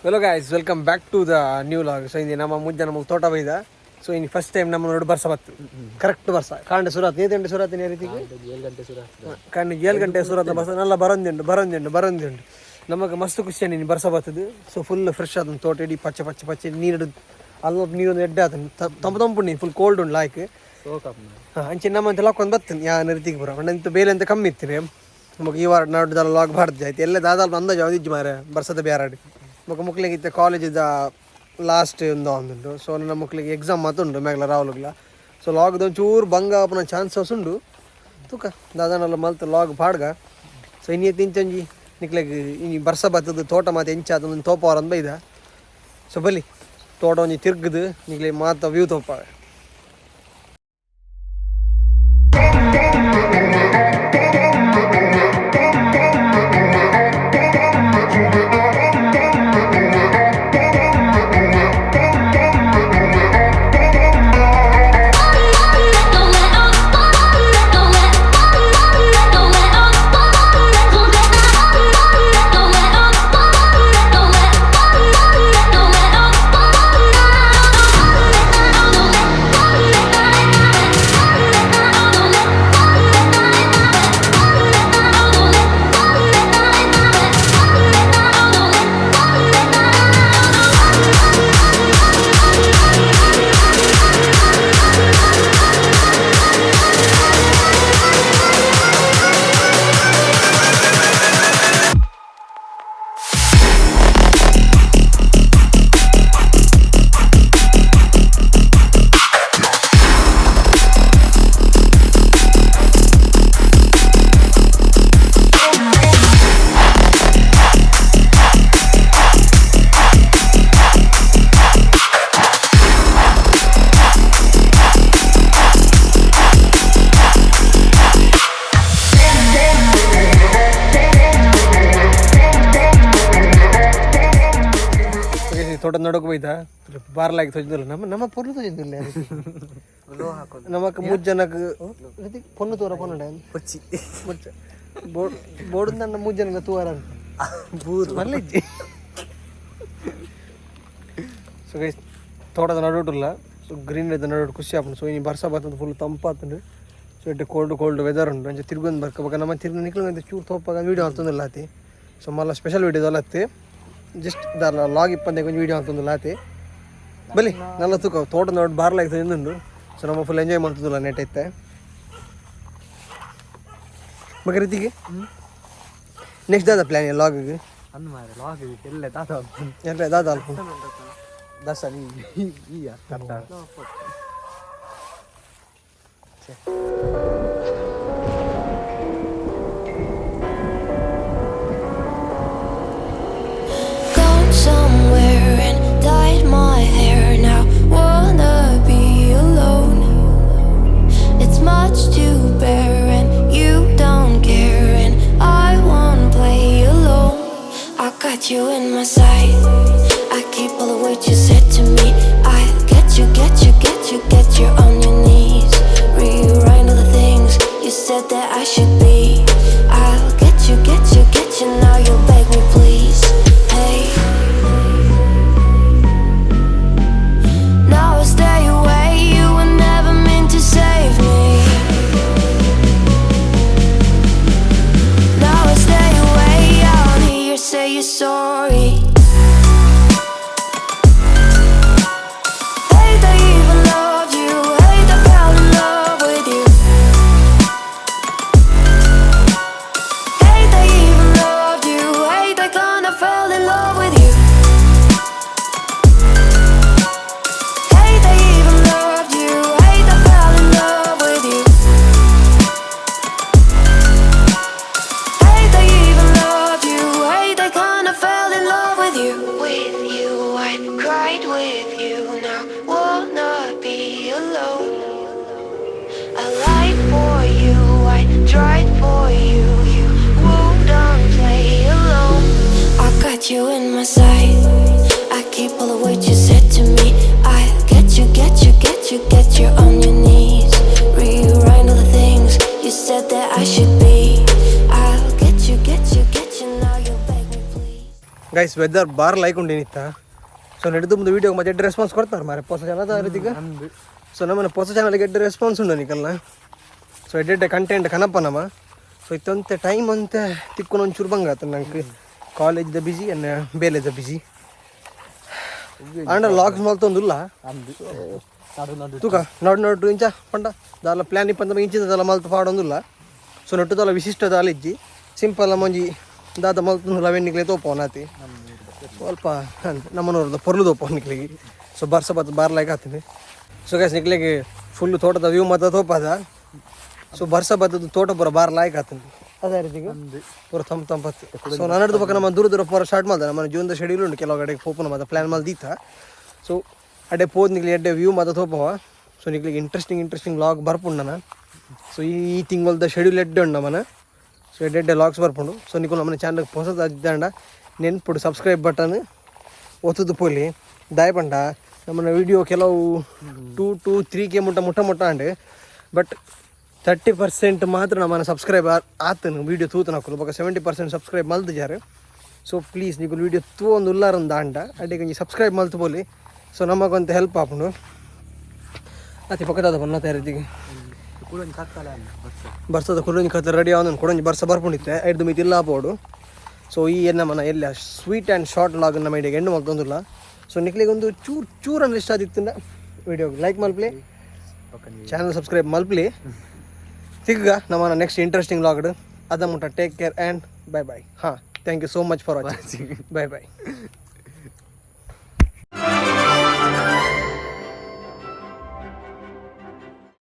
Hello guys, welcome back to the new vlog. So in ನಮ್ಮ ಮುಂಜೆ ನಮಗೆ ತೋಟ ಬೈದ. ಸೊ ಇನ್ನು ಫಸ್ಟ್ ಟೈಮ್ ನಮ್ಮ ನೋಡಿ ಬರ್ಸ ಬತ್ತು ಕರೆಕ್ಟ್ ಬರ್ಸ ಕಾಂಡೆ ಸುರಾತ್ ನೀ ಗಂಟೆ ಸುರಾತ್ ರೀತಿಗೆ 7 ಗಂಟೆ ಸುರಾತ್ ಕಾಂಡೆ 7 ಗಂಟೆ ಸುರಾತ್ ಬರ್ಸ ನಲ್ಲ ಬರಂದಿಂಡು ನಮಗೆ ಮಸ್ತ್ ಖುಷಿ ನೀನು ಬರ್ಸ ಬರ್ತದೆ. ಸೊ ಫುಲ್ ಫ್ರೆಶ್ ಆದ ತೋಟ ಇಡೀ ಪಚ್ಚೆ ನೀರು ಅಲ್ಲೊಬ್ಬ ನೀರೊಂದು ಎಡ್ಡೆ ಆತ ತಂಪು ನೀನು ಫುಲ್ ಕೋಲ್ಡ್ ಉಂಡು ಲಾಯ್ಕ್ ಅಂಚೆ ನಮ್ಮಂತ ಲಾಕೊಂಡ್ ಬರ್ತೇನೆ ಯಾ ರೀತಿಗೆ ಬರೋ ಅಂತು ಬೇಲೆ ಅಂತ ಕಮ್ಮಿ ಇರ್ತೀನಿ ನಮಗೆ ಈ ವಾರ ನಾಡ್ದಲ್ಲ ಲಾಗ್ ಬಾರ್ದು ಆಯ್ತು ಎಲ್ಲ ದಾದಾಲ್ ಅಂದಾಜು ಯಾವ್ದಿಜ್ಜು ಮಾರೆ ಬರ್ಸದ ಬೇರಾಡಿ ಮಕ್ಕಳಿಗೆ ಕಾಲೇಜಿದ ಲಾಸ್ಟ್ ಒಂದುಂಟು. ಸೊ ನನ್ನ ಮಕ್ಕಳಿಗೆ ಎಕ್ಸಾಮ್ ಮಾತುಂಡು ಮೇಘಲ ರಾಹುಲ್ಗಳ. ಸೊ ಲಾಗ್ದು ಒಂಚೂರು ಭಂಗ ಆಪನ ಚಾನ್ಸಸ್ ಉಂಡು ತೂಕ ದಾದಾನೆಲ್ಲ ಮಲ್ತು ಲಾಗ್ ಪಾಡ್ಗ. ಸೊ ಇನ್ನೇ ತಿಂಚಂಜಿ ನಿಕ್ಲಿಗೆ ಇನ್ನು ಬರ್ಸ ಬತ್ತದು ತೋಟ ಮಾತು ಎಂಚಾದ ಒಂದು ತೋಪವ್ರ ಅಂತ ಬೈದ. ಸೊ ಬಲಿ ತೋಟ ಒಂಜಿ ತಿರ್ಗದು ನಿಕ್ಲಿಗೆ ಮಾತ ವ್ಯೂ ತೋಪಾವೆ. ತೋಟ ನೋಡೋಕೆ ಬೈದ ಬಾರ್ಲಾಗಿ ತೊಂದಿಲ್ಲ ನಮ್ಮ ಪೊನ್ನು ತೊಂದಿಲ್ಲ ನಮಕ್ ಮುಜ್ಜನಕ್ ಪೊನ್ನು ತೋರ ಪೊನ್ನ ಪಚ್ಚಿ ಬೋರ್ಡ್ ನನ್ನ ಮುಜ್ಜನಗ ತೂರ ಬೂರು ಮಲ್ಲಿಜ್ಜಿ. ಸೊ ಗೈಸ್ ತೋಟದ ನಡೋಟಿಲ್ಲ. ಸೊ ಗ್ರೀನ್ ಇದೆ ನಡೋಡು ಖುಷಿ ಆಪುಂಡು. ಸೊ ಇನ್ನು ಬರ್ಸ ಬರ್ತದೆ ಫುಲ್ ತಂಪಾತುಂಡು. ಸೊ ಇಟ್ಟು ಕೋಲ್ಡ್ ವೆದರ್ ಉಂಟು ಅಂಚೆ ತಿರ್ಗೊಂಡು ಬರ್ಕೋಬೇಕು ನಮ್ಮ ತಿರ್ಗಿ ನಿಕ್ಲಂತ ಚೂರು ತೋಪಾಗ ವೀಡಿಯೋ ಅಂತಂದಿಲ್ಲ ಆತಿ. ಸೊ ಮಲ್ಲ ಸ್ಪೆಷಲ್ ವೀಡಿಯೋಸ್ ಅಲ್ಲ ಆತಿ ಜಸ್ಟ್ ದಾರ ಲಾಗ್ ಇಪ್ಪಂದೆ ಕೊಂಚ ವೀಡಿಯೋ ಅಂತಂದಿಲ್ಲ ಆತಿ ಬಲಿ ನಲ್ಲ ತೂಕ ತೋಟ ನೋಡಿ ಬಾರ್ಲಾಗಿ ತಿಂದುಂಡು. ಸೊ ನಮ್ಮ ಫುಲ್ ಎಂಜಾಯ್ ಮಾಡ್ತಿದ್ದಿಲ್ಲ ನೆಟ್ ಐತೆ ಮಗ ರೀತಿಗೆ ನೆಕ್ಸ್ಟ್ ದಾದ ಪ್ಲ್ಯಾನ್ ಲಾಗಿಗೆ ಎಲ್ಲ ದಾದ ಅಲ್ಪ ದಸ ಈಗ somewhere and dyed my hair. Now wanna be alone. It's much to bear and you don't care, and I won't play alone. I got you in my sight. I keep all the words you said to me. I'll get you on your knees. Rewrite all the things you said that I should be. I'll get you now you'll beg me please. Hey, stay away, you were never meant to save me. Now I stay away, I don't hear you say you're sorry. Hate I even loved you, hate I fell in love with you. Hate I even loved you, hate I kinda fell in love with you. You in my sight. I keep all the words you said to me. I'll get you on your knees. Rewrite all the things you said that I should be. I'll get you now you'll beg me please. Guys weather bar like ಉಂಟೇನಿತ್ತ so ನಡೆದು ಮುಂದೆ ವೀಡಿಯೋಗೆ ಮತ್ತೆ ಎಡ್ಡೆ response ಕೊಡ್ತಾರೆ ಮಾರೆ ಹೊಸ channel ರೀತಿಗೆ so ನಮ್ಮನ್ನ ಹೊಸ ಚಾನಲ್ಗೆ ಎಡ್ಡೆ ರೆಸ್ಪಾನ್ಸ್ ಉಂಡು ನಿಕಲ್ನ ಸೊ ಎಡ್ಡೆ ಕಂಟೆಂಟ್ ಕನಪ್ಪ ನಮ್ಮ ಸೊ ಇತ್ತಂತೆ ಟೈಮ್ ಅಂತೆ ತಿಕ್ಕೊಂಡು ಒಂಚೂರು ಬಂಗಾತ ನಂಗೆ ಕಾಲೇಜ್ದ ಬಿಜಿ ಅನ್ನ ಬೇಲೆದ ಬಿಜಿ ಅಂಡ ಲಾಗ್ಸ್ ಮಲ್ತೊಂದಿಲ್ಲ ತೂಕ ನೋಡು ಇಂಚ ಪಂಡ ದಾಲ ಪ್ಲಾನ್ ಇಪ್ಪಂತ ಇಂಚಿದಲ್ಲ ಮಲ್ತು ಪಾಡೊಂದಿಲ್ಲ ಸೊ ನೊಟ್ಟುದಲ್ಲ ವಿಶಿಷ್ಟದಾಲ ಇಜ್ಜಿ ಸಿಂಪಲ್ ಮಂಜಿ ದಾದ ಮಲ್ತು ಅವೆನ್ನಿಕ್ಲೆ ತೋಪವನಾತಿ ಸ್ವಲ್ಪ ನಮ್ಮನವ್ರದ್ದು ಪೊರ್ಲು ತೋಪ ನಿಕ್ಲಿಗೆ ಸೊ ಬರ್ಸ ಬತ್ತು ಬಾರ್ಲಾಯ್ಕೆ ಆಗ್ತದೆ ಸೊ ಗ್ಯಾಸ್ ನಿಕ್ಲಿಗೆ ಫುಲ್ಲು ತೋಟದ ವ್ಯೂ ಮಾತ್ರ ತೋಪದ ಸೊ ಬರ್ಸ ಬತ್ತದ ತೋಟ ಪೂರ ಬಾರ್ಲಾಯ್ಕೆ ಆಗ್ತದೆ ಅದೇ ರೀತಿಗೆ ಪೂರ ತಂಪತ್ತು ಸೊ ನಾನು ನಡೆದ ಪಕ್ಕ ನಮ್ಮ ದೂರ ಪೂರ ಸ್ಟಾರ್ಟ್ ಮಾಡ್ದೆ ನಮ್ಮ ಜೀವನದ ಶೆಡ್ಯೂಲ್ ಉಂಟು ಕೆಲವು ಕಡೆಗೆ ಪೋಪನ ಮಾತ್ರ ಪ್ಲ್ಯಾನ್ ಮಾಡ್ದೀತ ಸೊ ಅಡ್ಡೆ ಪೋದ್ ನಿಕ್ಲಿ ಎಡ್ಡೆ ವ್ಯೂ ಮಾತ್ರ ತೋಪವ ಸೊ ನಿಕ್ಲಿಗೆ ಇಂಟ್ರೆಸ್ಟಿಂಗ್ ಲಾಗ್ ಬರ್ಪುಂಡು ನಾನು ಸೊ ಈ ತಿಂಗಳದ ಶೆಡ್ಯೂಲ್ ಎಡ್ಡೆ ಉಂಡು ನಮ್ಮನ ಸೊ ಎಡ್ಡೆ ಲಾಗ್ಸ್ ಬರ್ಪುಂಡು ಸೊ ನಿಕ್ಕು ನಮ್ಮನೆ ಚಾನಲ್ಗೆ ಹೊಸದು ಅದ್ದಂಡ ನೆನ್ಪುಡು ಸಬ್ಸ್ಕ್ರೈಬ್ ಬಟನ್ ಒತ್ತದು ಪೋಲಿ ದಾಯಪಂಡ ನಮ್ಮನ್ನ ವಿಡಿಯೋ ಕೆಲವು 2-3K ಮುಟ್ಟ ಅಂಡೆ ಬಟ್ 30% ಮಾತ್ರ ನಮ್ಮನ್ನ ಸಬ್ಸ್ಕ್ರೈಬ್ ಆತನು ವೀಡಿಯೋ ತೂತನ ಹಾಕೋದು ಬೊಕ್ಕ 70% ಸಬ್ಸ್ಕ್ರೈಬ್ ಮಲ್ತು ಜಾರು ಸೊ ಪ್ಲೀಸ್ ನೀವು ವೀಡಿಯೋ ತೂ ಒಂದು ಉಲ್ಲಾರಂದ ಅಂಡ ಅಡ್ಡೆ கொஞ்சம் ಸಬ್ಸ್ಕ್ರೈಬ್ ಮಲ್ತು ಬೋಲಿ ಸೊ ನಮಗೊಂದು ಹೆಲ್ಪ್ ಆಪುಂಡು ಅತಿ ಪಕ್ಕದಾದ ಬನ್ನ ತಯಾರಿದಿಗೆ ಬರ್ಸದ ಕುರುಂಜಿ ಕತ್ತ ರೆಡಿ ಅವನು ಕುಡಂಜಿ ಬರ್ಸ ಬರ್ಪುಂಡಿತ್ತೆ ಐದು ಮಿತಿ ಇಲ್ಲ ಆಪೋಡು ಸೊ ಈ ನಮ್ಮನ್ನ ಎಲ್ಲ ಸ್ವೀಟ್ ಆ್ಯಂಡ್ ಶಾರ್ಟ್ ಲಾಗ್ ನಮ್ಮ ಐಡಿಯಾಗೆ ಎಂಡು ಮಲ್ತೊಂದಿಲ್ಲ ಸೊ ನಿಕ್ಲಿಗೆ ಒಂದು ಚೂರನ್ನು ಇಷ್ಟ ಆದಿತ್ತಿಂದ ವಿಡಿಯೋಗೆ ಲೈಕ್ ಮಲ್ಪ್ಲಿ ಚಾನಲ್ ಸಬ್ಸ್ಕ್ರೈಬ್ ಮಲ್ಪ್ಲಿ ಸಿಗ್ಗ ನಮ್ಮನ್ನ ನೆಕ್ಸ್ಟ್ ಇಂಟ್ರೆಸ್ಟಿಂಗ್ ಲಾಗ್ಡು ಅದ ಮುಟ್ಟ ಟೇಕ್ ಕೇರ್ ಆ್ಯಂಡ್ ಬೈ ಹಾಂ thank you so much for watching by